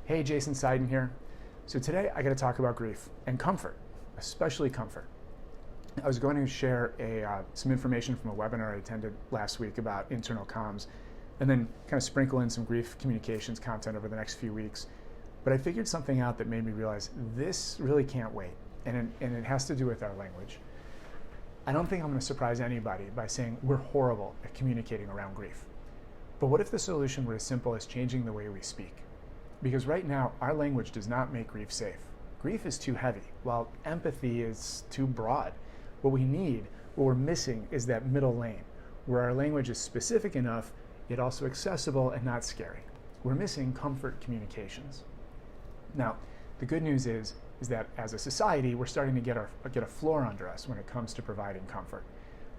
Hey, Jason Seiden here. So today I got to talk about grief and comfort, especially comfort. I was going to share some information from a webinar I attended last week about internal comms, and then kind of sprinkle in some grief communications content over the next few weeks. But I figured something out that made me realize this really can't wait, and it has to do with our language. I don't think I'm going to surprise anybody by saying we're horrible at communicating around grief. But what if the solution were as simple as changing the way we speak? Because right now, our language does not make grief safe. Grief is too heavy, while empathy is too broad. What we're missing is that middle lane, where our language is specific enough, yet also accessible and not scary. We're missing comfort communications. Now, the good news is that as a society, we're starting to get a floor under us when it comes to providing comfort.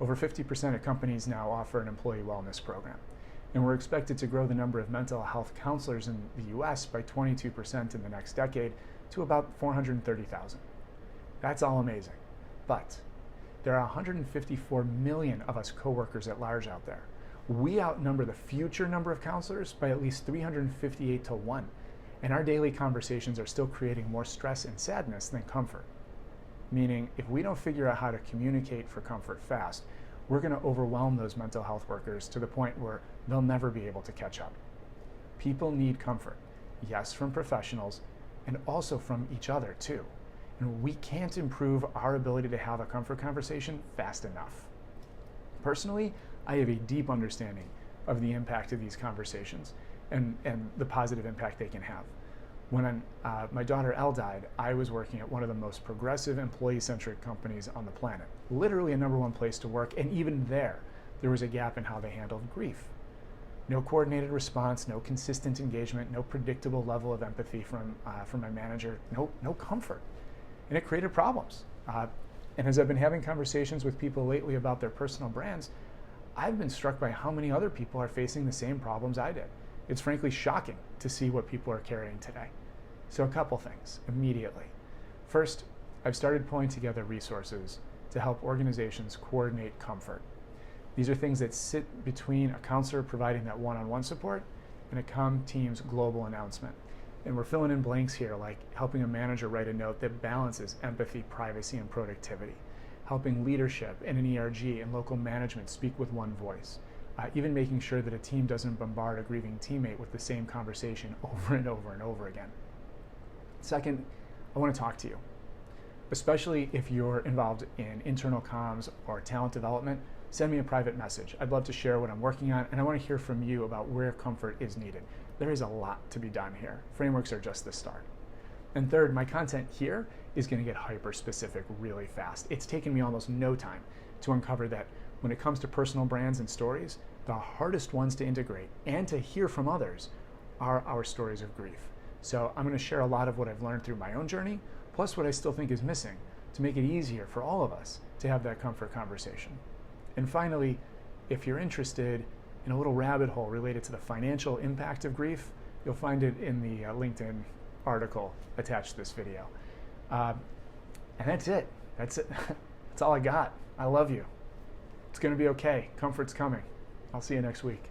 Over 50% of companies now offer an employee wellness program. And we're expected to grow the number of mental health counselors in the US by 22% in the next decade to about 430,000. That's all amazing. But there are 154 million of us coworkers at large out there. We outnumber the future number of counselors by at least 358 to 1. And our daily conversations are still creating more stress and sadness than comfort. Meaning, if we don't figure out how to communicate for comfort fast, we're going to overwhelm those mental health workers to the point where they'll never be able to catch up. People need comfort, yes, from professionals, and also from each other too. And we can't improve our ability to have a comfort conversation fast enough. Personally, I have a deep understanding of the impact of these conversations and the positive impact they can have. When my daughter Elle died, I was working at one of the most progressive employee-centric companies on the planet, literally a #1 place to work, and even there was a gap in how they handled grief. No coordinated response, no consistent engagement, no predictable level of empathy from my manager, no comfort. And it created problems. And as I've been having conversations with people lately about their personal brands, I've been struck by how many other people are facing the same problems I did. It's frankly shocking to see what people are carrying today. So a couple things immediately. First, I've started pulling together resources to help organizations coordinate comfort. These are things that sit between a counselor providing that one-on-one support and a comm team's global announcement. And we're filling in blanks here, like helping a manager write a note that balances empathy, privacy, and productivity, helping leadership and an ERG and local management speak with one voice, even making sure that a team doesn't bombard a grieving teammate with the same conversation over and over and over again. Second, I want to talk to you, especially if you're involved in internal comms or talent development. Send me a private message. I'd love to share what I'm working on, and I want to hear from you about where comfort is needed. There is a lot to be done here. Frameworks are just the start. And third, my content here is going to get hyper-specific really fast. It's taken me almost no time to uncover that when it comes to personal brands and stories, the hardest ones to integrate and to hear from others are our stories of grief. So I'm going to share a lot of what I've learned through my own journey, plus what I still think is missing to make it easier for all of us to have that comfort conversation. And finally, if you're interested in a little rabbit hole related to the financial impact of grief, you'll find it in the LinkedIn article attached to this video. And that's it. That's all I got. I love you. It's going to be okay. Comfort's coming. I'll see you next week.